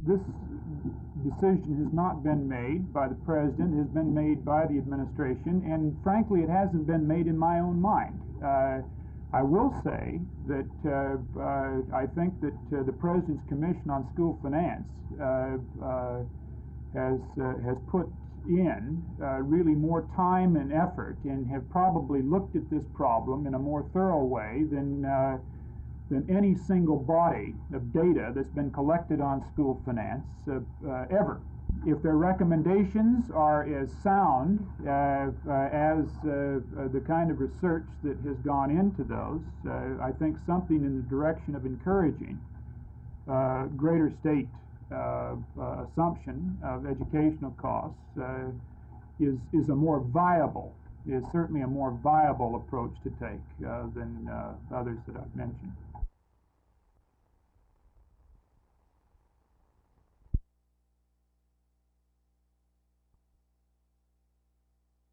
This decision has not been made by the President, has been made by the administration, and frankly, it hasn't been made in my own mind. I will say that I think that the President's Commission on School Finance has put in really more time and effort, and have probably looked at this problem in a more thorough way than any single body of data that's been collected on school finance ever. If their recommendations are as sound as the kind of research that has gone into those, I think something in the direction of encouraging greater state assumption of educational costs is certainly a more viable approach to take than others that I've mentioned.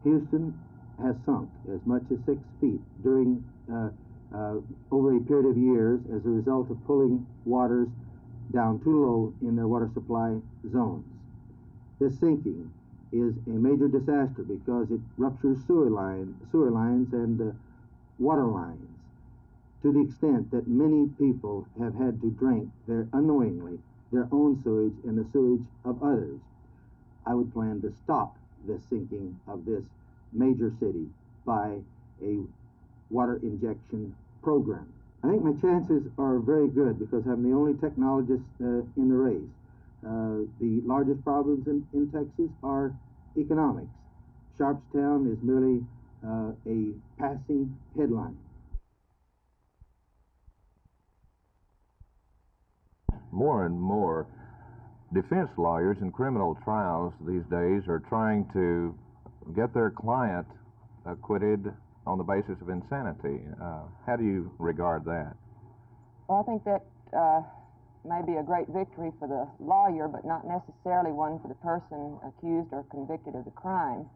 Houston has sunk as much as 6 feet during over a period of years as a result of pulling waters down too low in their water supply zones. This sinking is a major disaster because it ruptures sewer lines and water lines to the extent that many people have had to drink unknowingly their own sewage and the sewage of others. I would plan to stop the sinking of this major city by a water injection program. I think my chances are very good because I'm the only technologist in the race. The largest problems in Texas are economics. Sharpstown is merely a passing headline. More and more defense lawyers in criminal trials these days are trying to get their client acquitted on the basis of insanity. How do you regard that? Well, I think that may be a great victory for the lawyer, but not necessarily one for the person accused or convicted of the crime.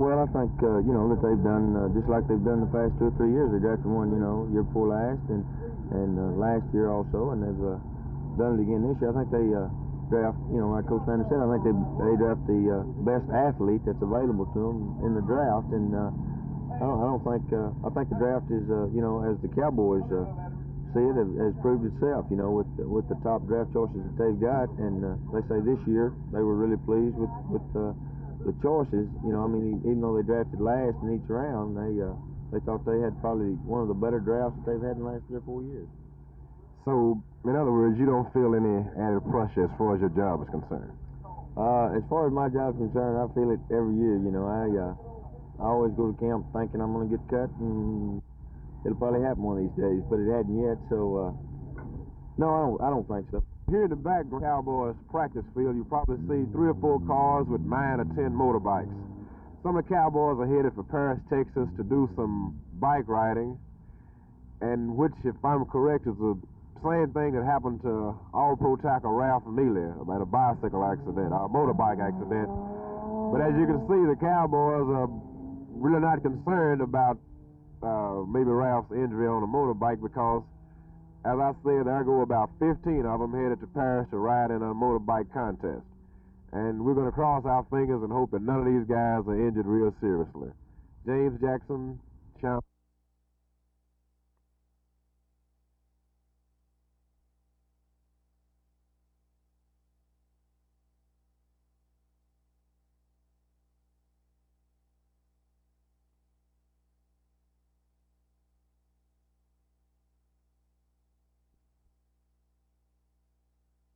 Well, I think, that they've done, just like they've done the past 2 or 3 years. They drafted one, year before last and last year also, and they've done it again this year. I think they draft, like Coach Sanders said, I think they draft the best athlete that's available to them in the draft, and I think the draft is, as the Cowboys see it, has proved itself, with the top draft choices that they've got, and they say this year they were really pleased with the choices. Even though they drafted last in each round, they thought they had probably one of the better drafts that they've had in the last 3 or 4 years. So, in other words, you don't feel any added pressure as far as your job is concerned? As far as my job is concerned, I feel it every year. I always go to camp thinking I'm going to get cut, and it'll probably happen one of these days, but it hadn't yet. So, no, I don't think so. Here in the back of the Cowboys practice field, you probably see 3 or 4 cars with 9 or 10 motorbikes. Some of the Cowboys are headed for Paris, Texas to do some bike riding, and which, if I'm correct, is the same thing that happened to All-Pro tackle Ralph Neely about a bicycle accident, a motorbike accident. But as you can see, the Cowboys are really not concerned about maybe Ralph's injury on a motorbike because, as I said, there go about 15 of them headed to Paris to ride in a motorbike contest. And we're going to cross our fingers and hope that none of these guys are injured real seriously. James Jackson, Champ.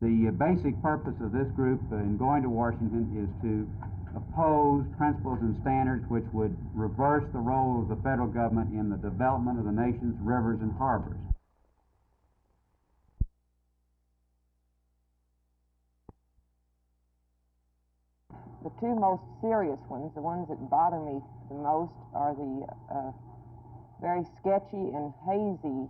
The basic purpose of this group in going to Washington is to oppose principles and standards which would reverse the role of the federal government in the development of the nation's rivers and harbors. The two most serious ones, the ones that bother me the most, are the very sketchy and hazy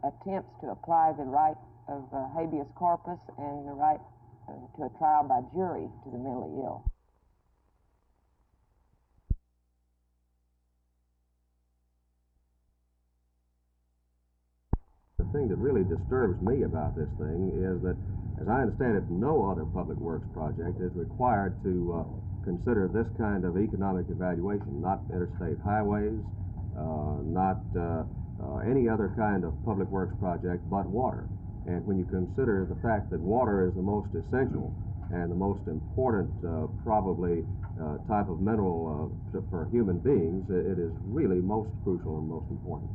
attempts to apply the right of habeas corpus and the right to a trial by jury to the mentally ill. The thing that really disturbs me about this thing is that, as I understand it, no other public works project is required to consider this kind of economic evaluation, not interstate highways, not any other kind of public works project but water. And when you consider the fact that water is the most essential and the most important probably type of mineral for human beings, it is really most crucial and most important.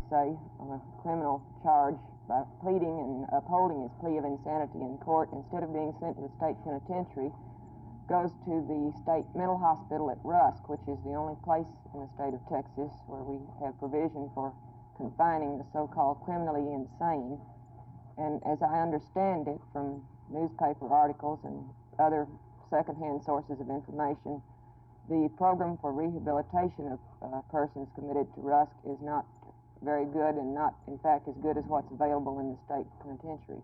Say on a criminal charge by pleading and upholding his plea of insanity in court, instead of being sent to the state penitentiary, goes to the state mental hospital at Rusk, which is the only place in the state of Texas where we have provision for confining the so-called criminally insane. And as I understand it from newspaper articles and other secondhand sources of information, the program for rehabilitation of persons committed to Rusk is not very good and not, in fact, as good as what's available in the state penitentiary.